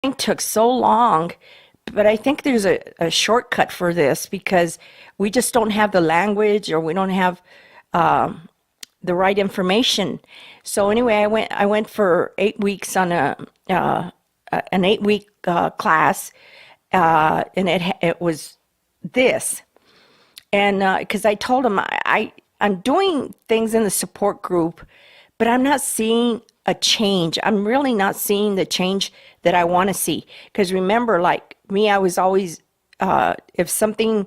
It took so long, but I think there's a shortcut for this because we just don't have the language or we don't have the right information. So anyway, I went for 8 weeks on uh, an 8 week class, and it was this. And because I told him I'm doing things in the support group, but I'm not seeing a change. I'm really not seeing the change that I want to see. Because remember, like me, I was always, if something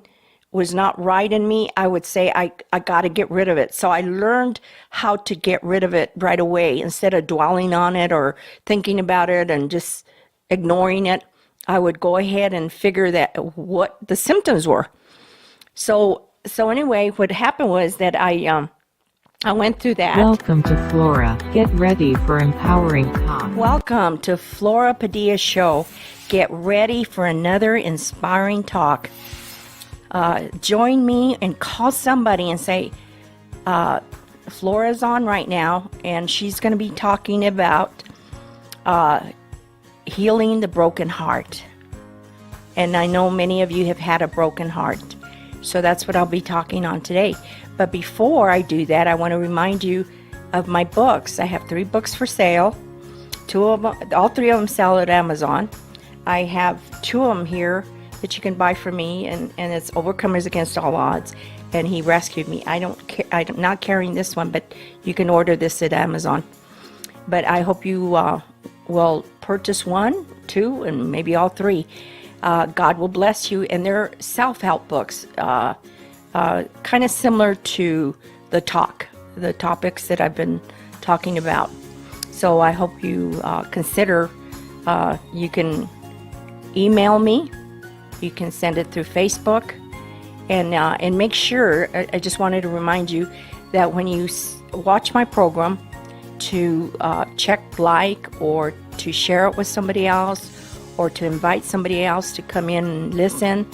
was not right in me, I would say, I got to get rid of it. So I learned how to get rid of it right away instead of dwelling on it or thinking about it and just ignoring it. I would go ahead and figure that what the symptoms were. So anyway, what happened was that I went through that. Welcome to Flora. Get ready for empowering talk. Welcome to Flora Padilla Show. Get ready for another inspiring talk. Join me and call somebody and say, Flora's on right now, and she's going to be talking about healing the broken heart. And I know many of you have had a broken heart. So that's what I'll be talking on today. But before I do that, I want to remind you of my books. I have 3 books for sale. 2 of them, all 3 of them sell at Amazon. I have 2 of them here that you can buy from me, and it's Overcomers Against All Odds. And he rescued me. I'm not carrying this one, but you can order this at Amazon. But I hope you will purchase 1, 2, and maybe all 3. God will bless you. And they're self-help books, kind of similar to the topics that I've been talking about. So I hope you consider, you can email me, you can send it through Facebook, and make sure, I just wanted to remind you that when you watch my program, to check like or to share it with somebody else, or to invite somebody else to come in and listen,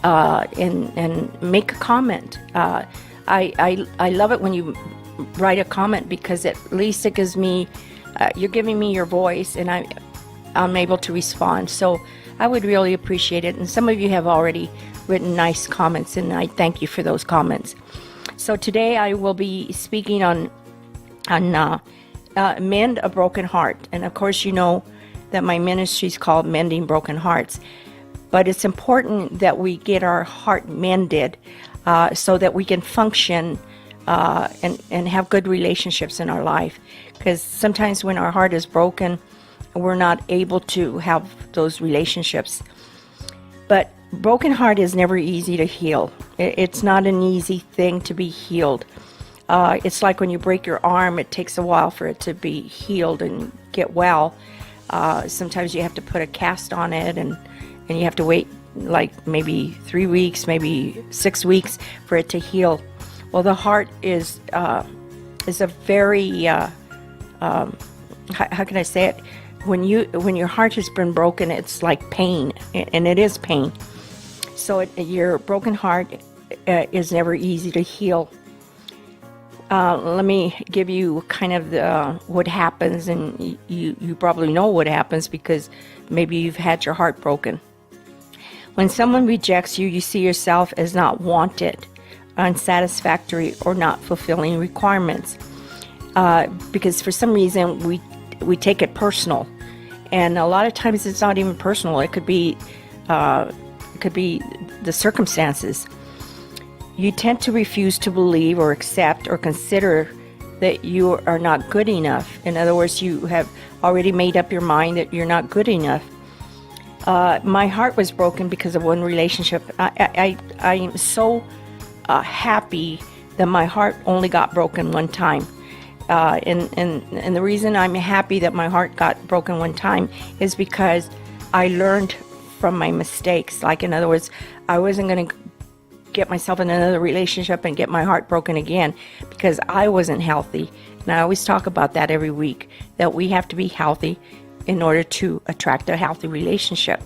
and make a comment. I love it when you write a comment because at least it gives me, you're giving me your voice, and I'm able to respond. So I would really appreciate it. And some of you have already written nice comments, and I thank you for those comments. So today I will be speaking on mend a broken heart. And of course, you know that my ministry is called Mending Broken Hearts. But it's important that we get our heart mended so that we can function and have good relationships in our life. Because sometimes when our heart is broken, we're not able to have those relationships. But broken heart is never easy to heal. It's not an easy thing to be healed. It's like when you break your arm, it takes a while for it to be healed and get well. Sometimes you have to put a cast on it, and you have to wait like maybe 3 weeks, maybe 6 weeks for it to heal. Well, the heart is a very how can I say it? When your heart has been broken, it's like pain, and it is pain. So your broken heart is never easy to heal. Let me give you kind of what happens, and you probably know what happens because maybe you've had your heart broken. When someone rejects you, you see yourself as not wanted, unsatisfactory, or not fulfilling requirements. Because for some reason we take it personal, and a lot of times it's not even personal. It could be the circumstances. You tend to refuse to believe or accept or consider that you are not good enough. In other words, you have already made up your mind that you're not good enough. My heart was broken because of one relationship. I am so happy that my heart only got broken one time. And the reason I'm happy that my heart got broken one time is because I learned from my mistakes. Like, in other words, I wasn't going to get myself in another relationship and get my heart broken again because I wasn't healthy. And I always talk about that every week, that we have to be healthy in order to attract a healthy relationship.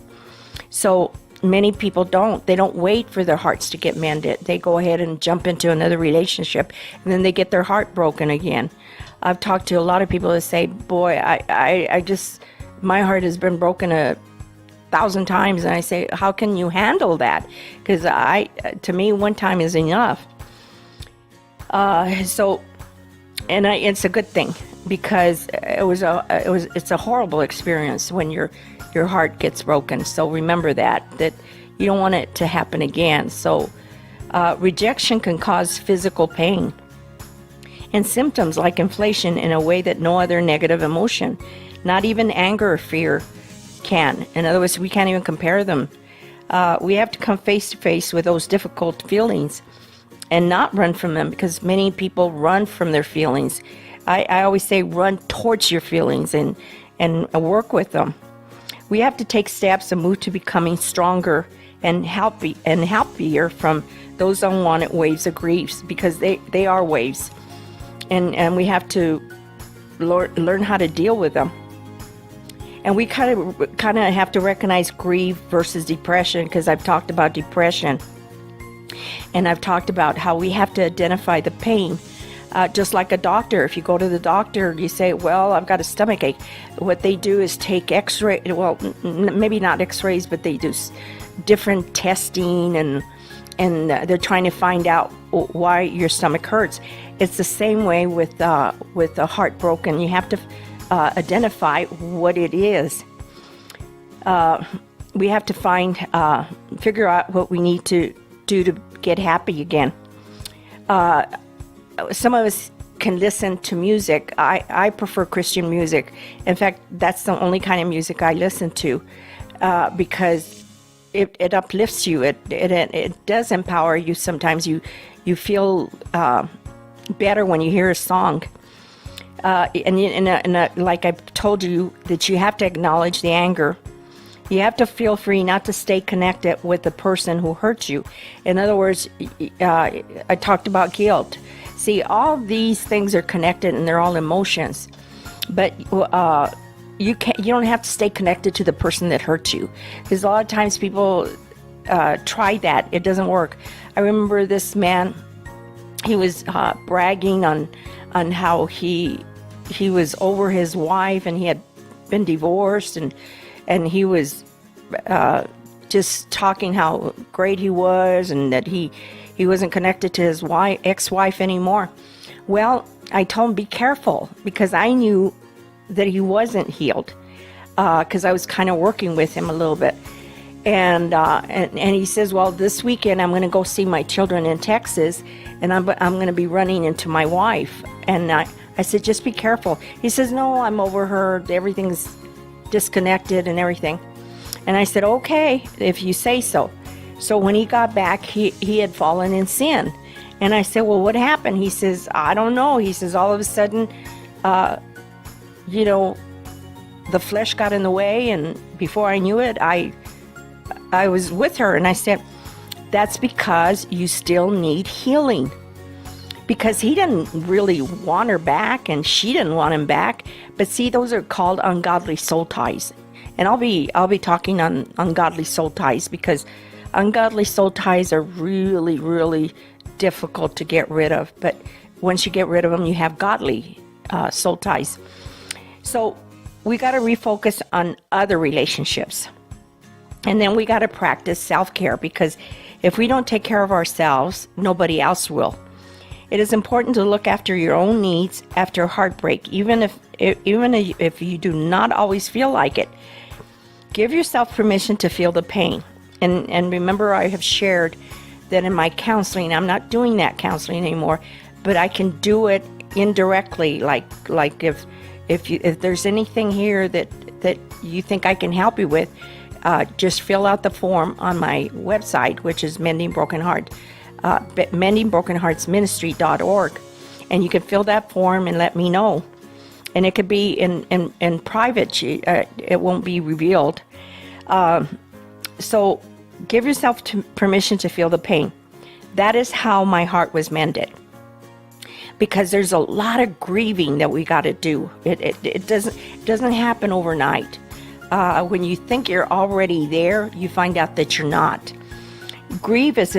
So many people they don't wait for their hearts to get mended. They go ahead and jump into another relationship, and then they get their heart broken again. I've talked to a lot of people that say, boy, my heart has been broken 1,000 times, and I say, how can you handle that? Because to me, one time is enough. It's a good thing, because it's a horrible experience when your heart gets broken. So remember that you don't want it to happen again. So rejection can cause physical pain and symptoms like inflation in a way that no other negative emotion, not even anger or fear, can. In other words, we can't even compare them. We have to come face to face with those difficult feelings and not run from them, because many people run from their feelings. I always say run towards your feelings and work with them. We have to take steps and move to becoming stronger and happier from those unwanted waves of griefs, because they are waves. And we have to learn how to deal with them. And we kind of have to recognize grief versus depression, because I've talked about depression. And I've talked about how we have to identify the pain. Just like a doctor, if you go to the doctor, you say, well, I've got a stomach ache. What they do is take x-ray, well, maybe not x-rays, but they do different testing, and they're trying to find out why your stomach hurts. It's the same way with the heart broken. You have to identify what it is. We have to figure out what we need to do to get happy again. Some of us can listen to music. I prefer Christian music. In fact, that's the only kind of music I listen to, because it uplifts you. It does empower you. Sometimes you feel better when you hear a song. Like I've told you, that you have to acknowledge the anger. You have to feel free not to stay connected with the person who hurt you. In other words, I talked about guilt. See, all these things are connected, and they're all emotions. But you don't have to stay connected to the person that hurt you, because a lot of times people try that. It doesn't work. I remember this man. He was bragging on how he was over his wife, and he had been divorced, and he was just talking how great he was, and that he wasn't connected to his ex-wife anymore. Well, I told him, be careful, because I knew that he wasn't healed, because I was kind of working with him a little bit. And he says, well, this weekend I'm going to go see my children in Texas, and I'm going to be running into my wife. And I said, just be careful. He says, no, I'm over her. Everything's disconnected and everything. And I said, okay, if you say so. So when he got back, he had fallen in sin. And I said, well, what happened? He says, I don't know. He says, all of a sudden, the flesh got in the way, and before I knew it, I was with her. And I said, that's because you still need healing. Because he didn't really want her back, and she didn't want him back. But see, those are called ungodly soul ties. And I'll be talking on ungodly soul ties, because ungodly soul ties are really, really difficult to get rid of. But once you get rid of them, you have godly soul ties. So we got to refocus on other relationships. And then we got to practice self-care, because if we don't take care of ourselves, nobody else will. It is important to look after your own needs after heartbreak, even if you do not always feel like it. Give yourself permission to feel the pain. And remember, I have shared that in my counseling, I'm not doing that counseling anymore, but I can do it indirectly. Like if there's anything here that you think I can help you with, just fill out the form on my website, which is Mending Broken Heart, mendingbrokenheartsministry.org, and you can fill that form and let me know. And it could be in private. It won't be revealed. So give yourself permission to feel the pain. That is how my heart was mended. Because there's a lot of grieving that we got to do. It doesn't happen overnight. When you think you're already there, you find out that you're not. Grief is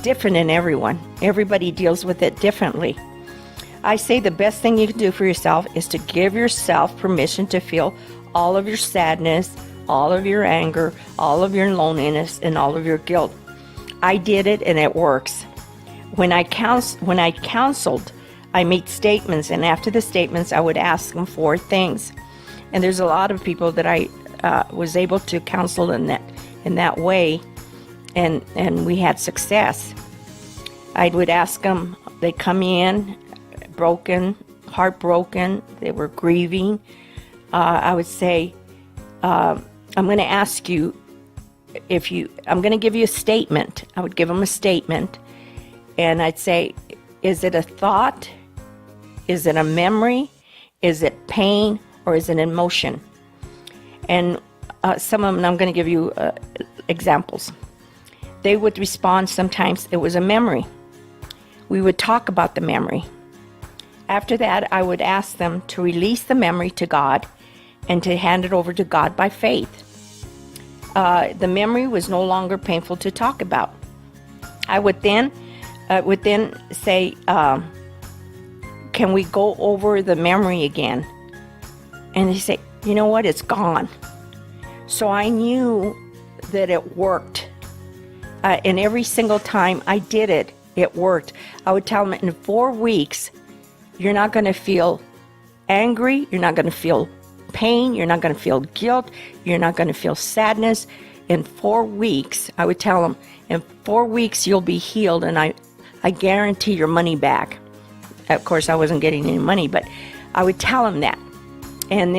different in everyone. Everybody deals with it differently. I say the best thing you can do for yourself is to give yourself permission to feel all of your sadness, all of your anger, all of your loneliness, and all of your guilt. I did it, and it works. When I counseled, I made statements, and after the statements, I would ask them for things. And there's a lot of people that I was able to counsel in that way, and we had success. I would ask them. They come in broken, heartbroken. They were grieving. I would say, I'm going to ask you I'm going to give you a statement. I would give them a statement, and I'd say, is it a thought? Is it a memory? Is it pain? Or is it emotion? And some of them, I'm going to give you examples. They would respond sometimes it was a memory. We would talk about the memory. After that, I would ask them to release the memory to God and to hand it over to God by faith. The memory was no longer painful to talk about. I would then say, can we go over the memory again? And they say, you know what, it's gone. So I knew that it worked. And every single time I did it, it worked. I would tell them in 4 weeks, you're not going to feel angry, you're not going to feel pain, you're not going to feel guilt, you're not going to feel sadness. In 4 weeks, I would tell them, in 4 weeks you'll be healed, and I guarantee your money back. Of course, I wasn't getting any money, but I would tell them that. And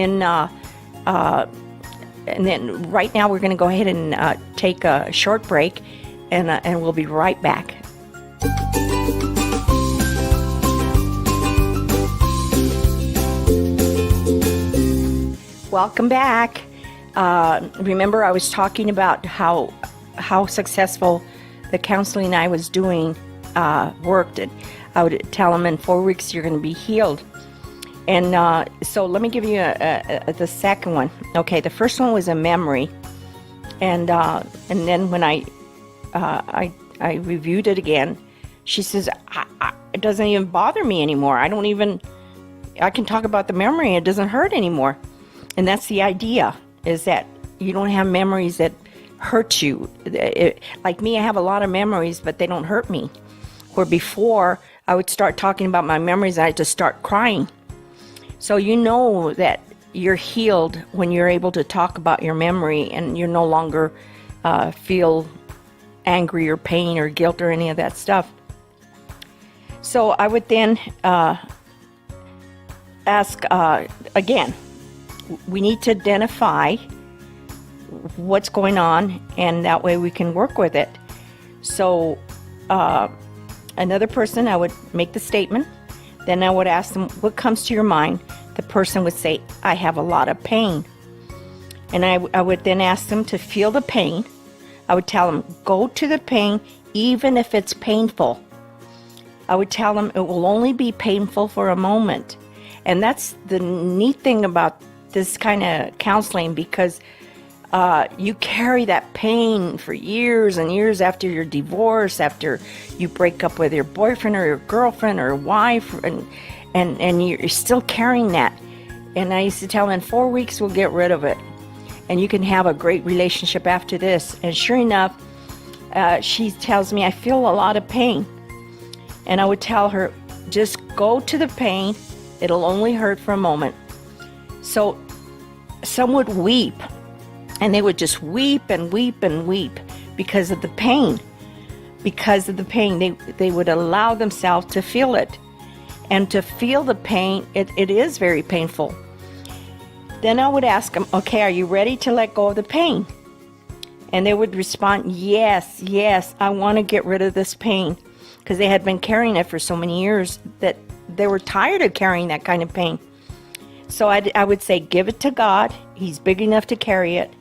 then right now we're going to go ahead and take a short break, and we'll be right back. Welcome back. Remember, I was talking about how successful the counseling I was doing worked. And I would tell them in 4 weeks you're going to be healed. And so let me give you the second one. Okay, the first one was a memory, and then when I reviewed it again, she says, it doesn't even bother me anymore. I can talk about the memory. It doesn't hurt anymore. And that's the idea, is that you don't have memories that hurt you. Like me, I have a lot of memories, but they don't hurt me. Where before, I would start talking about my memories, and I'd just start crying. So you know that you're healed when you're able to talk about your memory, and you no longer feel angry or pain or guilt or any of that stuff. So I would then ask again, we need to identify what's going on, and that way we can work with it. So another person, I would make the statement. Then I would ask them, what comes to your mind? The person would say, I have a lot of pain. And I would then ask them to feel the pain. I would tell them, go to the pain, even if it's painful. I would tell them it will only be painful for a moment. And that's the neat thing about this kind of counseling, because you carry that pain for years and years after your divorce, after you break up with your boyfriend or your girlfriend or wife, and you're still carrying that. And I used to tell them, in 4 weeks we'll get rid of it, and you can have a great relationship after this. And sure enough, she tells me, I feel a lot of pain. And I would tell her, just go to the pain. It'll only hurt for a moment. So some would weep, and they would just weep and weep and weep because of the pain. Because of the pain, they would allow themselves to feel it. And to feel the pain, it is very painful. Then I would ask them, okay, are you ready to let go of the pain? And they would respond, yes, I want to get rid of this pain. Because they had been carrying it for so many years that they were tired of carrying that kind of pain. So I would say, give it to God. He's big enough to carry it.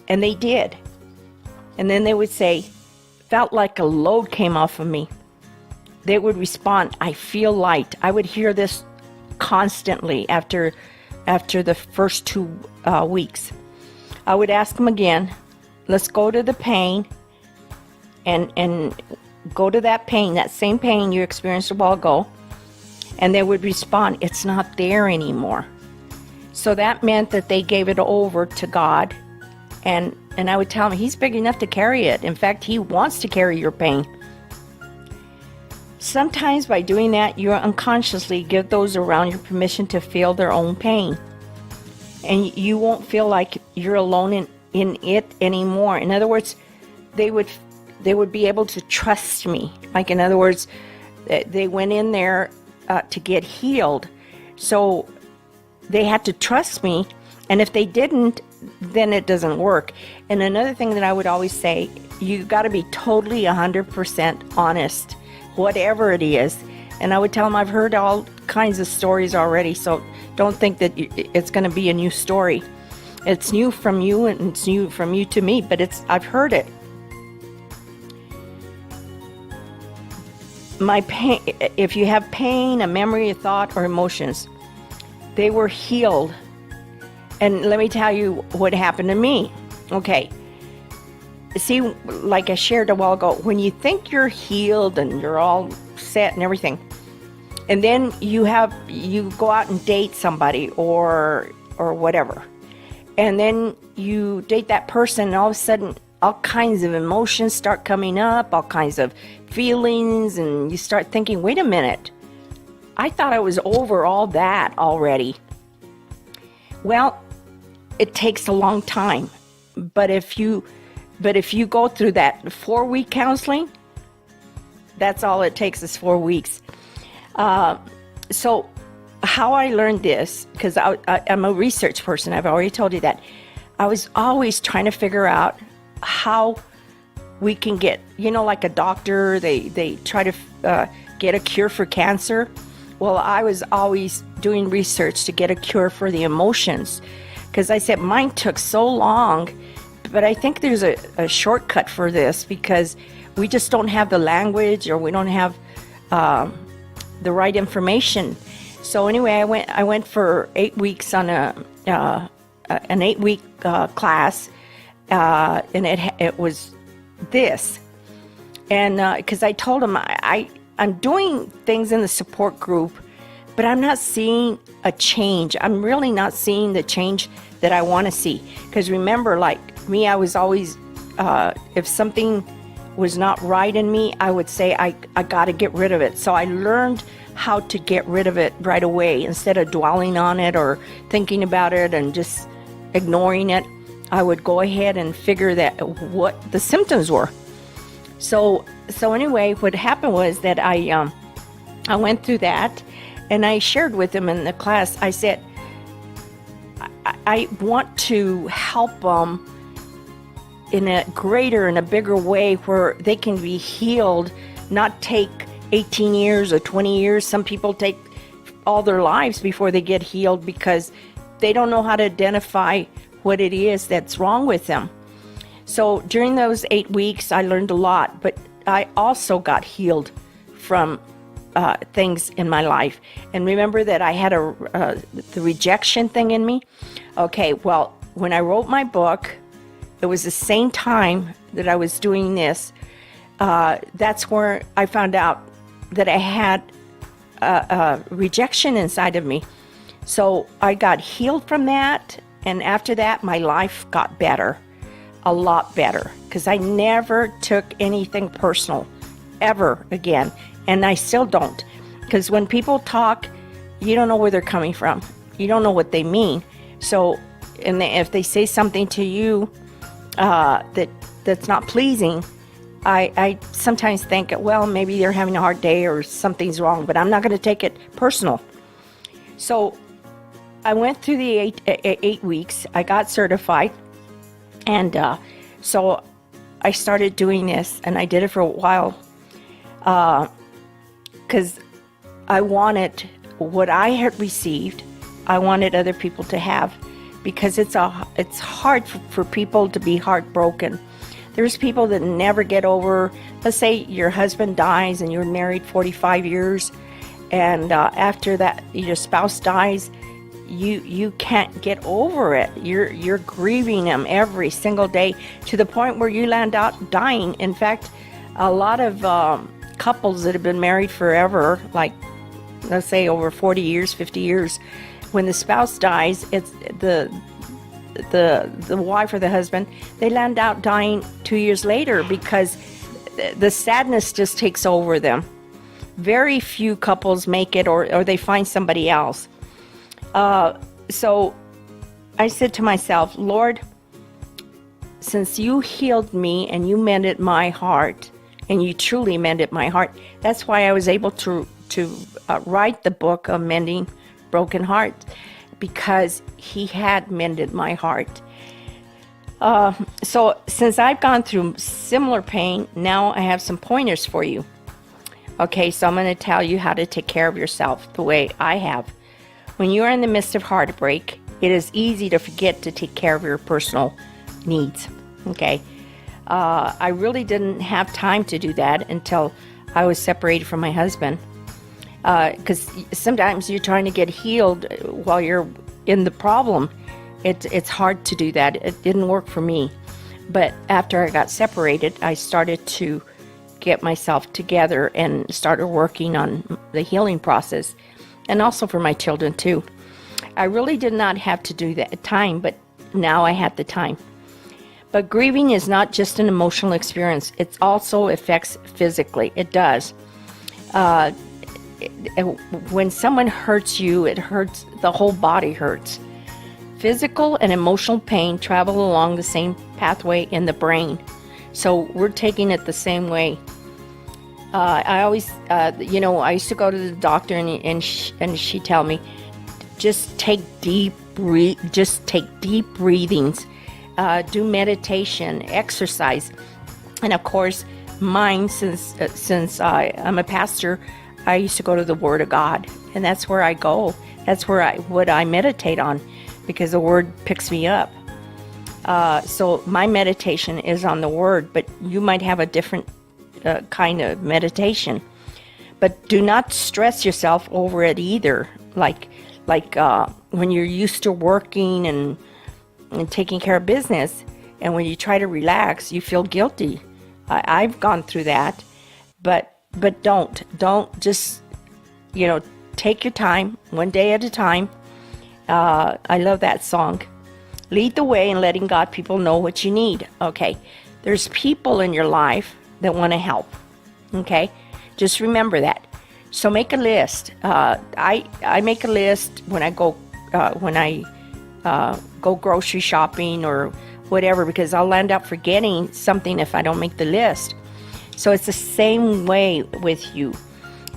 And they did. And then they would say, felt like a load came off of me. They would respond, I feel light. I would hear this constantly after the first 2 weeks. I would ask them again, let's go to the pain and go to that pain, that same pain you experienced a while ago. And they would respond, it's not there anymore. So that meant that they gave it over to God. And I would tell him, he's big enough to carry it. In fact, he wants to carry your pain. Sometimes by doing that, you unconsciously give those around you permission to feel their own pain. And you won't feel like you're alone in it anymore. In other words, they would be able to trust me. Like, in other words, they went in there to get healed. So they had to trust me. And if they didn't, then it doesn't work. And another thing that I would always say, you got to be totally 100% honest, whatever it is. And I would tell them, I've heard all kinds of stories already, so don't think that it's going to be a new story. It's new from you, and it's new from you to me, but I've heard it. My pain, if you have pain, a memory, a thought, or emotions, they were healed. And let me tell you what happened to me. Okay. See, like I shared a while ago, when you think you're healed and you're all set and everything, and then you go out and date somebody or whatever, and then you date that person, and all of a sudden all kinds of emotions start coming up, all kinds of feelings, and you start thinking, wait a minute, I thought I was over all that already. Well, it takes a long time, but if you go through that 4-week counseling, that's all it takes is 4 weeks. So how I learned this, because I'm a research person, I've already told you that. I was always trying to figure out how we can get, like a doctor, they try to get a cure for cancer. Well, I was always doing research to get a cure for the emotions, because I said mine took so long. But I think there's a shortcut for this, because we just don't have the language, or we don't have the right information. So anyway, I went for 8 weeks on an 8-week class, and it was this. And because I told him I'm doing things in the support group, but I'm not seeing a change. I'm really not seeing the change that I want to see. Because remember, like me, I was always, if something was not right in me, I would say, I got to get rid of it. So I learned how to get rid of it right away. Instead of dwelling on it or thinking about it and just ignoring it, I would go ahead and figure that what the symptoms were. So anyway, what happened was that I went through that, and I shared with them in the class. I said, I want to help them in a greater and a bigger way where they can be healed, not take 18 years or 20 years. Some people take all their lives before they get healed because they don't know how to identify what it is that's wrong with them. So during those 8 weeks, I learned a lot, but I also got healed from things in my life. And remember that I had the rejection thing in me. Okay, well, when I wrote my book, it was the same time that I was doing this. That's where I found out that I had rejection inside of me. So I got healed from that, and after that, my life got better, a lot better, because I never took anything personal, ever again. And I still don't, because when people talk, you don't know where they're coming from. You don't know what they mean. So, and if they say something to you that's not pleasing, I sometimes think, well, maybe they're having a hard day or something's wrong, but I'm not going to take it personal. So I went through the eight weeks. I got certified, and so I started doing this, and I did it for a while. Because I wanted what I had received, I wanted other people to have, because it's hard for people to be heartbroken. There's people that never get over, let's say your husband dies and you're married 45 years, and after that your spouse dies, you can't get over it. You're grieving them every single day to the point where you land out dying. In fact, a lot of couples that have been married forever, like let's say over 40 years, 50 years, when the spouse dies, it's the wife or the husband, they land out dying 2 years later because the sadness just takes over them. Very few couples make it, or they find somebody else. So I said to myself, Lord, since you healed me and you mended my heart, and you truly mended my heart, that's why I was able to write the book of Mending Broken Hearts, because he had mended my heart. So since I've gone through similar pain, now I have some pointers for you. Okay, so I'm going to tell you how to take care of yourself the way I have. When you are in the midst of heartbreak, it is easy to forget to take care of your personal needs. Okay, I really didn't have time to do that until I was separated from my husband. Because sometimes you're trying to get healed while you're in the problem. It's hard to do that. It didn't work for me. But after I got separated, I started to get myself together and started working on the healing process, and also for my children too. I really did not have to do that time, but now I had the time. But grieving is not just an emotional experience. It also affects physically. It does. When someone hurts you, it hurts, the whole body hurts. Physical and emotional pain travel along the same pathway in the brain. So we're taking it the same way. I always, I used to go to the doctor and she tell me, just take deep breathings, do meditation, exercise. And of course, mine, since I'm a pastor, I used to go to the Word of God, and that's where I go. That's where I meditate on, because the Word picks me up. So my meditation is on the Word, but you might have a different kind of meditation. But do not stress yourself over it either. Like when you're used to working and taking care of business, and when you try to relax, you feel guilty. I've gone through that, but don't just, take your time, one day at a time. I love that song. Lead the way in letting God people know what you need. Okay, there's people in your life that want to help. Okay, just remember that. So make a list. I make a list when I go grocery shopping or whatever, because I'll end up forgetting something if I don't make the list. So it's the same way with you.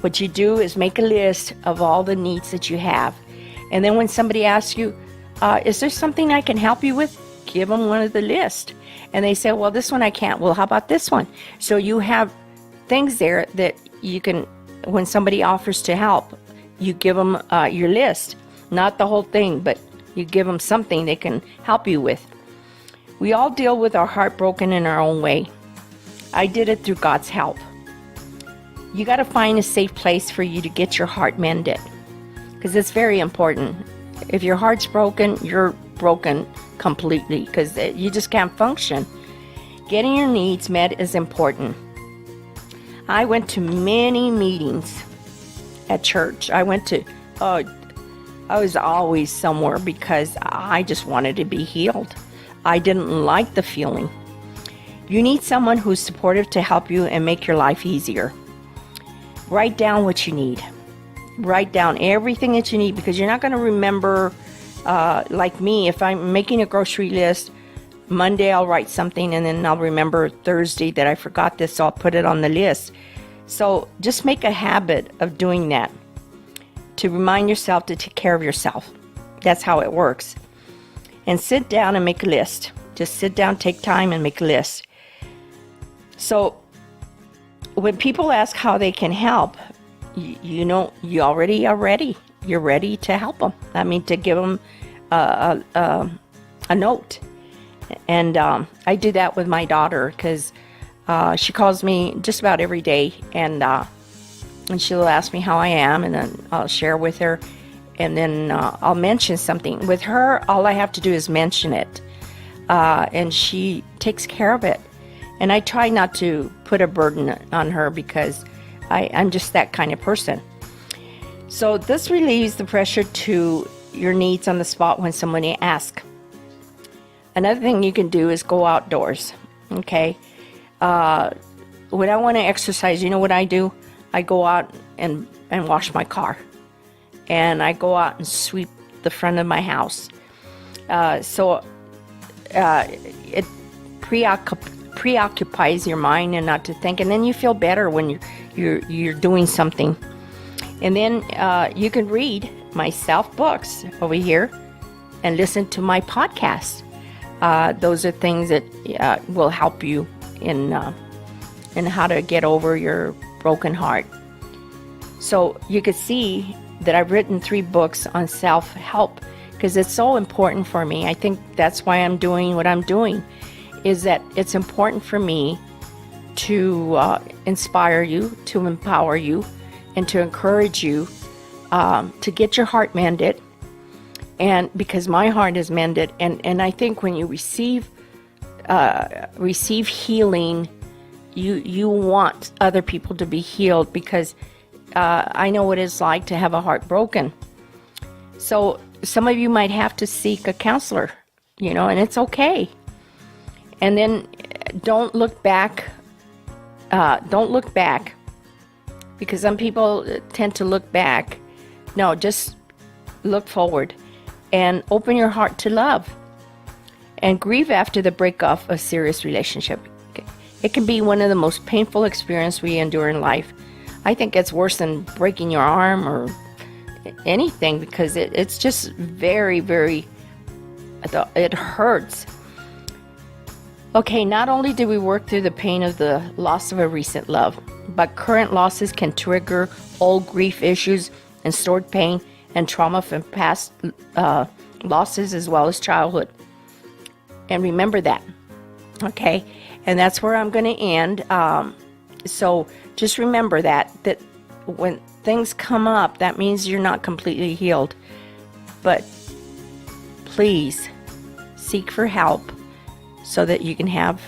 What you do is make a list of all the needs that you have. And then when somebody asks you, is there something I can help you with? Give them one of the list. And they say, well, this one I can't. Well, how about this one? So you have things there that you can, when somebody offers to help, you give them your list. Not the whole thing, but you give them something they can help you with. We all deal with our heart broken in our own way. I did it through God's help. You got to find a safe place for you to get your heart mended, because it's very important. If your heart's broken, you're broken completely, because you just can't function. Getting your needs met is important. I went to many meetings at church. I was always somewhere because I just wanted to be healed. I didn't like the feeling. You need someone who's supportive to help you and make your life easier. Write down what you need. Write down everything that you need, because you're not going to remember, like me, if I'm making a grocery list, Monday I'll write something and then I'll remember Thursday that I forgot this, so I'll put it on the list. So just make a habit of doing that to remind yourself to take care of yourself. That's how it works. And sit down and make a list. Just sit down, take time and make a list. So when people ask how they can help, you already are ready. You're ready to help them. I mean, to give them a note. And I do that with my daughter, because she calls me just about every day, and she'll ask me how I am, and then I'll share with her, and then I'll mention something. With her, all I have to do is mention it, and she takes care of it. And I try not to put a burden on her, because I'm just that kind of person. So this relieves the pressure to your needs on the spot when somebody asks. Another thing you can do is go outdoors, okay? When I want to exercise, you know what I do? I go out and wash my car. And I go out and sweep the front of my house. It preoccupies your mind and not to think, and then you feel better when you're doing something. And then you can read my self-books over here and listen to my podcast. Those are things that will help you in how to get over your broken heart. So you could see that I've written 3 books on self-help because it's so important for me. I think that's why I'm doing what I'm doing, is that it's important for me to inspire you, to empower you, and to encourage you to get your heart mended. And because my heart is mended, and I think when you receive healing, you want other people to be healed, because I know what it's like to have a heart broken. So some of you might have to seek a counselor, and it's okay. And then don't look back. Don't look back, because some people tend to look back. No, just look forward and open your heart to love, and grieve after the breakup of a serious relationship. It can be one of the most painful experiences we endure in life. I think it's worse than breaking your arm or anything, because it's just very, very, it hurts. Okay, not only do we work through the pain of the loss of a recent love, but current losses can trigger old grief issues and stored pain and trauma from past losses as well as childhood. And remember that, okay? And that's where I'm going to end. So just remember that when things come up, that means you're not completely healed. But please seek for help so that you can have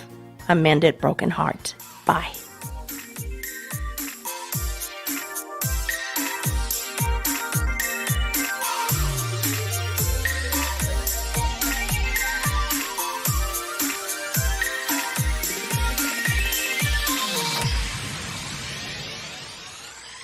a mended broken heart. Bye.